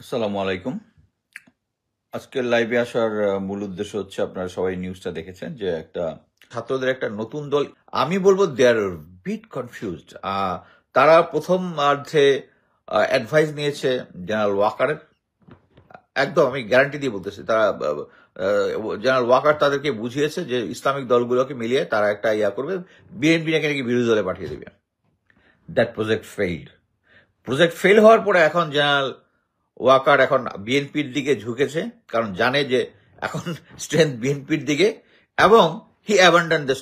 আসসালামু আলাইকুম। আজকের লাইভে আসার মূল উদ্দেশ্য হচ্ছে আপনারা সবাই নিউজটা দেখেছেন যে একটা ছাত্রদের একটা নতুন দল। আমি বলবো দে আর বিট কনফিউজড। তারা প্রথমার্ধে অ্যাডভাইস নিয়েছে জেনারেল ওয়াকারের। একদম আমি গ্যারান্টি দিয়ে বলতেছি তারা জেনারেল ওয়াকার তাদেরকে বুঝিয়েছে যে ইসলামিক দলগুলোকে মিলিয়ে তারা একটা করবে, বিএনপি নাকি বিরোধী দলে পাঠিয়ে দেবে। দ্যাট প্রজেক্ট ফেল হওয়ার পরে এখন জেনারেল ওয়াকার এখন বিএনপির দিকে ঝুঁকেছে, কারণ জানে যে এখন স্ট্রেংথ বিএনপির দিকে, এবং হি অ্যাবান্ডন দ্য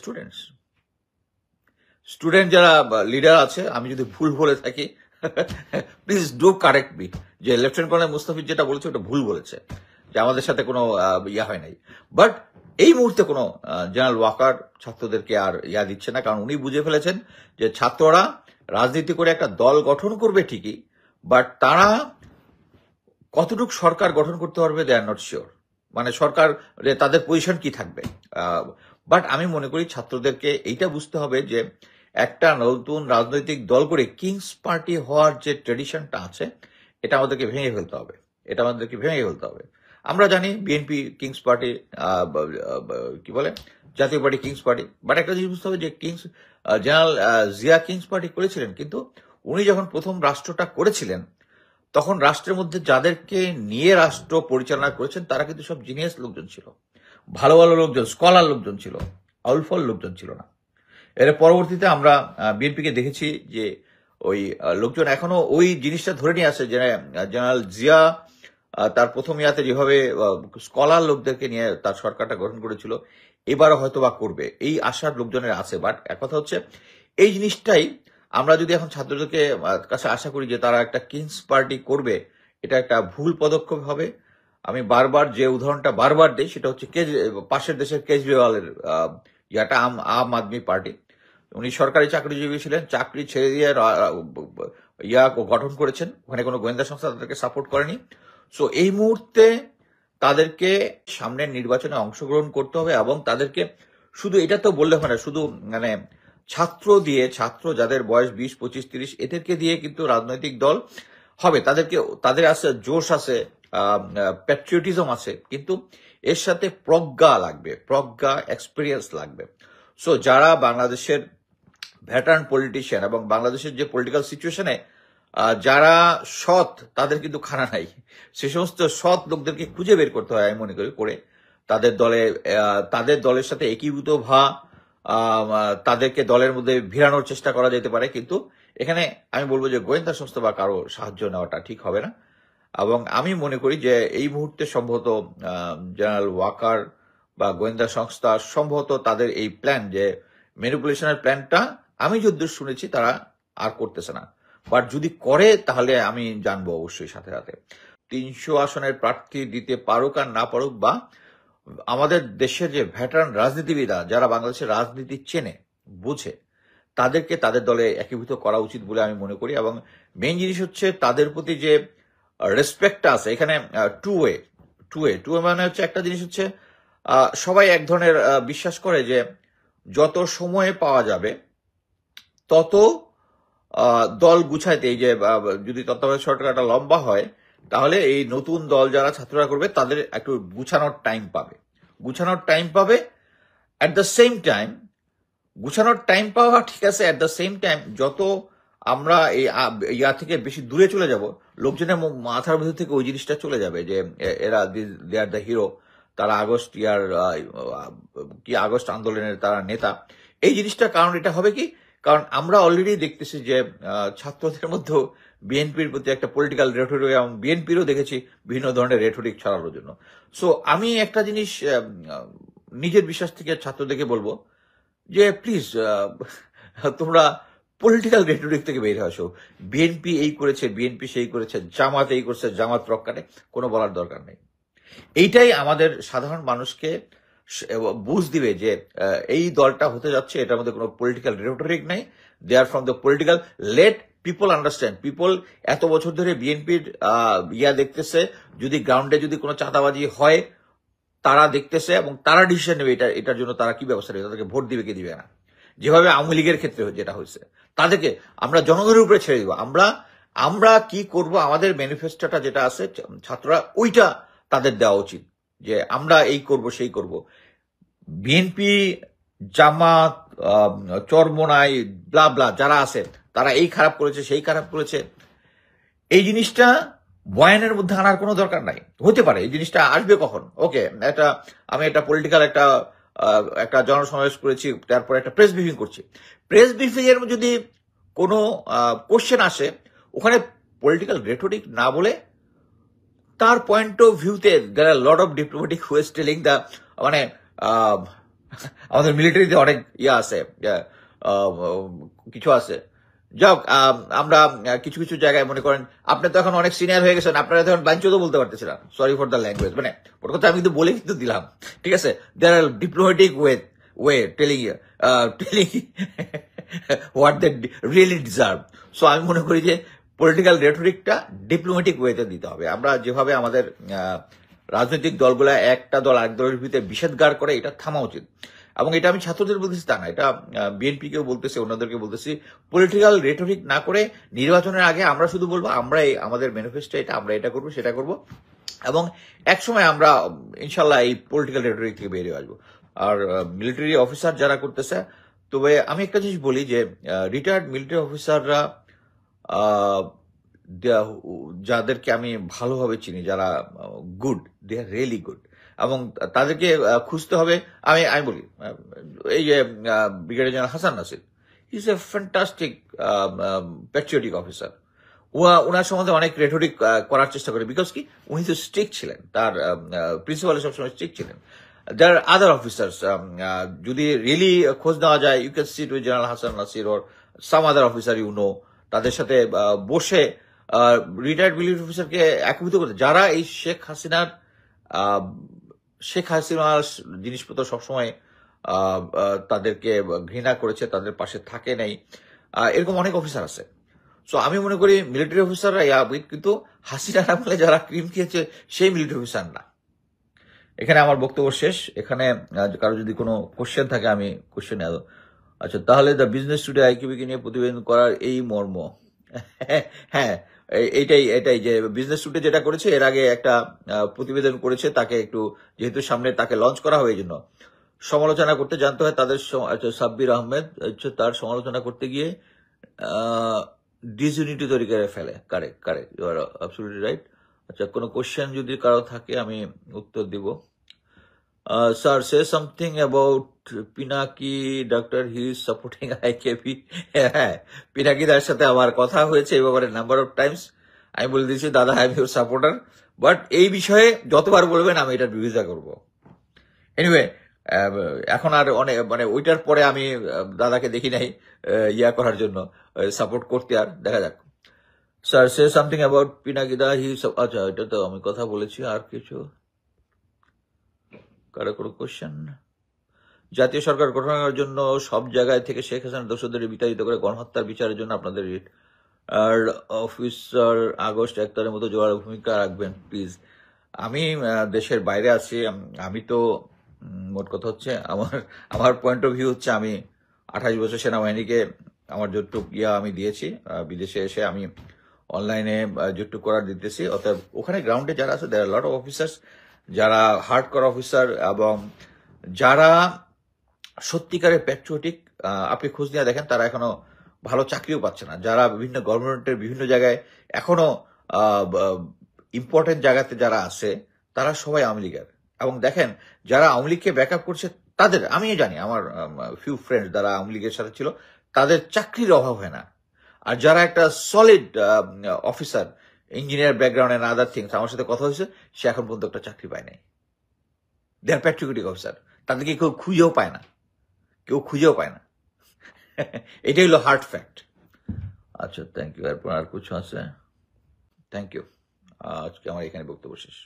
স্টুডেন্ট যারা লিডার আছে, আমি যদি ভুল বলে থাকি প্লিজ ডু কারেক্ট মি, যে লেফটেন্যান্ট কর্নেল মুস্তাফিজ যেটা বলেছে ওটা ভুল বলেছে, যে আমাদের সাথে কোনো হয় নাই। বাট এই মুহূর্তে কোনো জেনারেল ওয়াকার ছাত্রদেরকে আর দিচ্ছে না, কারণ উনি বুঝে ফেলেছেন যে ছাত্ররা রাজনীতি করে একটা দল গঠন করবে ঠিকই, বাট তারা কতটুকু সরকার গঠন করতে পারবে দে আর নট শিওর। মানে সরকার তাদের পজিশন কি থাকবে। বাট আমি মনে করি ছাত্রদেরকে এইটা বুঝতে হবে যে একটা নতুন রাজনৈতিক দল করে কিংস পার্টি হওয়ার যে ট্রেডিশনটা আছে এটা আমাদেরকে ভেঙে ফেলতে হবে। আমরা জানি বিএনপি কিংস পার্টি, কি বলে, জাতীয় পার্টি কিংস পার্টি। বাট একটা জিনিস বুঝতে হবে যে জেনারেল জিয়া কিংস পার্টি করেছিলেন, কিন্তু উনি যখন প্রথম রাষ্ট্রটা করেছিলেন তখন রাষ্ট্রের মধ্যে যাদেরকে নিয়ে রাষ্ট্র পরিচালনা করেছেন তারা কিন্তু সব জিনিয়াস লোকজন ছিল, ভালো ভালো লোকজন, স্কলার লোকজন ছিল, আউলফল লোকজন ছিল না। এর পরবর্তীতে আমরা বিএনপিকে দেখেছি যে ওই লোকজন এখনো ওই জিনিসটা ধরে নিয়ে আসে, যে জেনারেল জিয়া তার প্রথম যেভাবে স্কলার লোকদেরকে নিয়ে তার সরকারটা গঠন করেছিল, এবারও হয়তো বা করবে, এই আশার লোকজনের আছে। বাট এক কথা হচ্ছে এই জিনিসটাই আমরা যদি এখন ছাত্রদেরকে কাছে আশা করি যে তারা একটা কিংস পার্টি করবে, এটা একটা ভুল পদক্ষেপ হবে। আমি বারবার যে উদাহরণটা বারবার দিই সেটা হচ্ছে পাশের দেশের কেজরিওয়ালের আম আদমি পার্টি। উনি সরকারি চাকরিজীবী ছিলেন, চাকরি ছেড়ে দিয়ে গঠন করেছেন, ওখানে কোনো গোয়েন্দা সংস্থা তাদেরকে সাপোর্ট করেনি। সো এই মুহূর্তে তাদেরকে সামনের নির্বাচনে অংশগ্রহণ করতে হবে, এবং তাদেরকে শুধু এটা তো বললে হয় না, শুধু মানে ছাত্র যাদের বয়স 20, 25, 30 এদেরকে দিয়ে কিন্তু রাজনৈতিক দল হবে। তাদের আছে জোশ, আছে প্যাট্রিয়টিজম আছে, কিন্তু এর সাথে প্রজ্ঞা এক্সপিরিয়েন্স লাগবে। সো যারা বাংলাদেশের ভেটারান পলিটিশিয়ান এবং বাংলাদেশের যে পলিটিক্যাল সিচুয়েশনে যারা সৎ, তাদের কিন্তু খানা নাই। সে সমস্ত সৎ লোকদেরকে খুঁজে বের করতে হয়, আমি মনে করি, করে তাদের দলের সাথে একীভূত তাদেরকে দলের মধ্যে ভিড়ানোর চেষ্টা করা যেতে পারে। কিন্তু এখানে আমি বলবো যে গোয়েন্দা সংস্থা বা কারো সাহায্য নেওয়াটা ঠিক হবে না। এবং আমি মনে করি যে এই মুহূর্তে সম্ভবত জেনারেল ওয়াকার বা গোয়েন্দা সংস্থা সম্ভবত তাদের এই প্ল্যান, যে ম্যানিপুলেশনের প্ল্যানটা, আমি যদ্দূর শুনেছি তারা আর করতেছে না। বাট যদি করে তাহলে আমি জানবো অবশ্যই সাথে সাথে। 300 আসনের প্রার্থী দিতে পারুক আর না পারুক, বা আমাদের দেশের যে ভেটারান রাজনীতিবিদরা যারা বাংলাদেশের রাজনীতি চেনে বুঝে, তাদেরকে তাদের দলে একীভূত করা উচিত বলে আমি মনে করি। এবং মেইন জিনিস হচ্ছে তাদের প্রতি যে রেসপেক্টটা আছে, এখানে টু ওয়ে মানে হচ্ছে, একটা জিনিস হচ্ছে সবাই এক ধরনের বিশ্বাস করে যে যত সময় পাওয়া যাবে তত দল গুছাইতে, এই যে যদি তত্ত্বাবধায়ক সরকারটা লম্বা হয় তাহলে এই নতুন দল যারা ছাত্ররা করবে তাদের একটু গুছানোর টাইম পাবে। অ্যাট দ্য সেম টাইম গুছানোর টাইম পাওয়া ঠিক আছে, অ্যাট দ্য সেম টাইম যত আমরা এই থেকে বেশি দূরে চলে যাব, লোকজনের মাথার ভেতর থেকে ওই জিনিসটা চলে যাবে যে এরা দে আর দ্য হিরো, তারা আগস্ট আন্দোলনের তারা নেতা। এই জিনিসটা কারণ এটা হবে কি, কারণ আমরা অলরেডি দেখতেছি যে ছাত্রদের মধ্যে বিএনপির প্রতি একটা পলিটিক্যাল রেটরিক, এবং বিএনপিরও দেখেছি বিভিন্ন ধরনের রেটরিক ছড়ানোর জন্য। সো আমি একটা জিনিস নিজের বিশ্বাস থেকে ছাত্রদেরকে বলবো যে প্লিজ তোমরা পলিটিক্যাল রেটরিক থেকে বের আসো। বিএনপি এই করেছে, বিএনপি সেই করেছে, জামাত এই করছে, জামাত রক্ষাটে, কোনো বলার দরকার নেই। এইটাই আমাদের সাধারণ মানুষকে বুঝ দিবে যে এই দলটা হতে যাচ্ছে, এটার মধ্যে কোনো পলিটিক্যাল রেটরিক নাই, they are from the political. Let people understand. People এত বছর ধরে বিএনপির দেখতেছে, যদি গ্রাউন্ডে যদি কোনো চাঁদাবাজি হয় তারা দেখতেছে, এবং তারা ডিসিশন নেবে এটার জন্য তারা কি ব্যবস্থা নেবে, তাদেরকে ভোট দিবে কি দিবে না। যেভাবে আওয়ামী লীগের ক্ষেত্রে যেটা হয়েছে, তাদেরকে আমরা জনগণের উপরে ছেড়ে দিব। আমরা আমরা কি করব, আমাদের ম্যানিফেস্টোটা যেটা আছে ছাত্ররা ওইটা তাদের দেওয়া উচিত, যে আমরা এই করব সেই করব। বিএনপি, জামাত, চরমোনাই, ব্লা ব্লা যারা আছে তারা এই খারাপ করেছে সেই খারাপ করেছে, এই জিনিসটা বয়ানের মধ্যে আনার কোনো দরকার নাই। হতে পারে এই জিনিসটা আসবে কখন, ওকে, আমি একটা পলিটিক্যাল একটা জনসমাবেশ করেছি, তারপর একটা প্রেস ব্রিফিং করছি। প্রেস ব্রিফিং এর যদি কোনো কোশ্চেন আসে, ওখানে পলিটিক্যাল রেটোরিক না বলে তার পয়েন্ট অফ ভিউতে there are lot of diplomatic ways telling the, মানে আমাদের মিলিটারিতে অনেক আছে, কিছু আছে। যাক, আমরা কিছু কিছু জায়গায় মনে করেন, আপনি তো এখন অনেক সিনিয়র হয়ে গেছেন, আপনারা তখন বাঞ্চও তো বলতে পারতেছিলাম, সরি ফর দ্য ল্যাঙ্গুয়েজ, মানে ওর কথা আমি কিন্তু বলে কিন্তু দিলাম, ঠিক আছে। There are diplomatic way telling what they really deserve. So আমি মনে করি যে পলিটিক্যাল রেটোরিকটা ডিপ্লোম্যাটিক ওয়েতে দিতে হবে। আমরা যেভাবে আমাদের রাজনৈতিক দলগুলা একটা দল আরেক দলের ভিতরে বিষেধগার করে, এটা থামা উচিত। এবং এটা আমি ছাত্রদের বলতেছি তা না, এটা বিএনপি কেও বলতেছি, অন্যদেরকে বলতেছি, পলিটিক্যাল রেটোরিক না করে নির্বাচনের আগে আমরা শুধু বলবো আমরা আমাদের ম্যানিফেস্টো এটা, আমরা এটা করবো সেটা করবো, এবং একসময় আমরা ইনশাল্লাহ এই পলিটিক্যাল রেটোরিক থেকে বেরিয়ে আসবো। আর মিলিটারি অফিসার যারা করতেছে, তবে আমি একটা জিনিস বলি যে রিটায়ার্ড মিলিটারি অফিসাররা যাদেরকে আমি ভালোভাবে চিনি, যারা good, they are really good, এবং তাদেরকে খুঁজতে হবে। আমি বলি, এই যে brigadier general Hasan Nasir, he is a fantastic patriotic officer. ওনার সম্বন্ধে অনেক রেটোরিক করার চেষ্টা করে, বিকজ কি উনি তো স্ট্রিক্ট ছিলেন, তার প্রিন্সিপাল সবসময় স্ট্রিক্ট ছিলেন। There are other officers, যদি রিয়েলি খোঁজ নেওয়া যায়, you can sit with General Hasan Nasir or some other officer you know, তাদের সাথে বসে রিটায়ার্ড মিলিটারি অফিসারকে একভূত করতে, যারা এই শেখ হাসিনার জিনিসপত্র সবসময় তাদেরকে ঘৃণা করেছে, তাদের পাশে থাকে নাই, এরকম অনেক অফিসার আছে। সো আমি মনে করি মিলিটারি অফিসাররা কিন্তু হাসিনার আমলে যারা ক্রিম খেয়েছে সেই মিলিটারি অফিসার না। এখানে আমার বক্তব্য শেষ। এখানে কারো যদি কোনো কোশ্চেন থাকে আমি কোশ্চেন নেব। আচ্ছা, তাহলে দ্য বিজনেস টুডে আইকিউবিকে নিয়ে প্রতিবেদন করার এই মর্ম। হ্যাঁ, এটাই যে বিজনেস টুডে যেটা করেছে, এর আগে একটা প্রতিবেদন করেছে, তাকে একটু যেহেতু সামনে তাকে লঞ্চ করা হয়, এই জন্য সমালোচনা করতে জানতে হয় তাদের। সাব্বির আহমেদ তার সমালোচনা করতে গিয়ে ডিসইউনিটি তৈরি করে ফেলে। Correct, you are absolutely right. আচ্ছা, কোনো কোশ্চেন যদি কারো থাকে আমি উত্তর দিব। Sir, say something about Pinaki, Doctor. He is supporting IKP. হ্যাঁ, পিনাকিদার সাথে আমার কথা হয়েছে এই ব্যাপারে নাম্বার অফ টাইমস। আমি বলে দিয়েছি, দাদা I am your supporter, but এই বিষয়ে যতবার বলবেন আমি এটার বিরোধিতা করব। এনিওয়ে, এখন আর অনেক, মানে ওইটার পরে আমি দাদাকে দেখি নাই ইয়া করার জন্য, সাপোর্ট করতে। আর দেখা যাক। স্যার, সে সামথিং অ্যাবাউট পিনাকিদা, আচ্ছা, এটা তো আমি কথা বলেছি। আর কিছু কারো কোনো কোশ্চেন? জাতীয় সরকার গঠনের জন্য সব জায়গায় থেকে শেখ হাসিনার দোষীদের বিতাড়িত করে গণহত্যার বিচারের জন্য আপনাদের আর অফিসার আগস্ট 1 তারিখের মতো জোয়ার ভূমিকা রাখবেন প্লিজ। আমি দেশের বাইরে আছি, আমি তো মোট কথা হচ্ছে আমার পয়েন্ট অফ ভিউ হচ্ছে, আমি 28 বছর সেনাবাহিনীকে আমার যতটুক আমি দিয়েছি, বিদেশে এসে আমি অনলাইনে যতটুক করার দিতেছি। অর্থাৎ ওখানে গ্রাউন্ডে যারা আছে, দেয়ার লট অফ অফিসার্স যারা হার্ডকোর অফিসার এবং যারা সত্যিকারের প্যাট্রিয়টিক, আপনি খোঁজ নিয়ে দেখেন তারা এখনো ভালো চাকরিও পাচ্ছে না। যারা বিভিন্ন গভর্নমেন্টের বিভিন্ন জায়গায় এখনো ইম্পর্টেন্ট জায়গাতে যারা আছে, তারা সবাই আওয়ামী লীগের। এবং দেখেন যারা আওয়ামী লীগকে ব্যাকআপ করছে, তাদের আমি জানি, আমার ফিউ ফ্রেন্ডস যারা আওয়ামী লীগের সাথে ছিল, তাদের চাকরির অভাব হয় না। আর যারা একটা solid officer, engineer background and other things, আমার সাথে কথা হয়েছে, সে এখন পর্যন্ত একটা চাকরি পায় নাই। দে আর প্যাট্রিয়টিক অফিসার, তাদেরকে কেউ খুঁজেও পায় না। এটাই হলো হার্ড ফ্যাক্ট। আচ্ছা, থ্যাংক ইউ। এরপর আর কিছু আছে? Thank you. আজকে আমার এখানে বক্তব্য শেষ।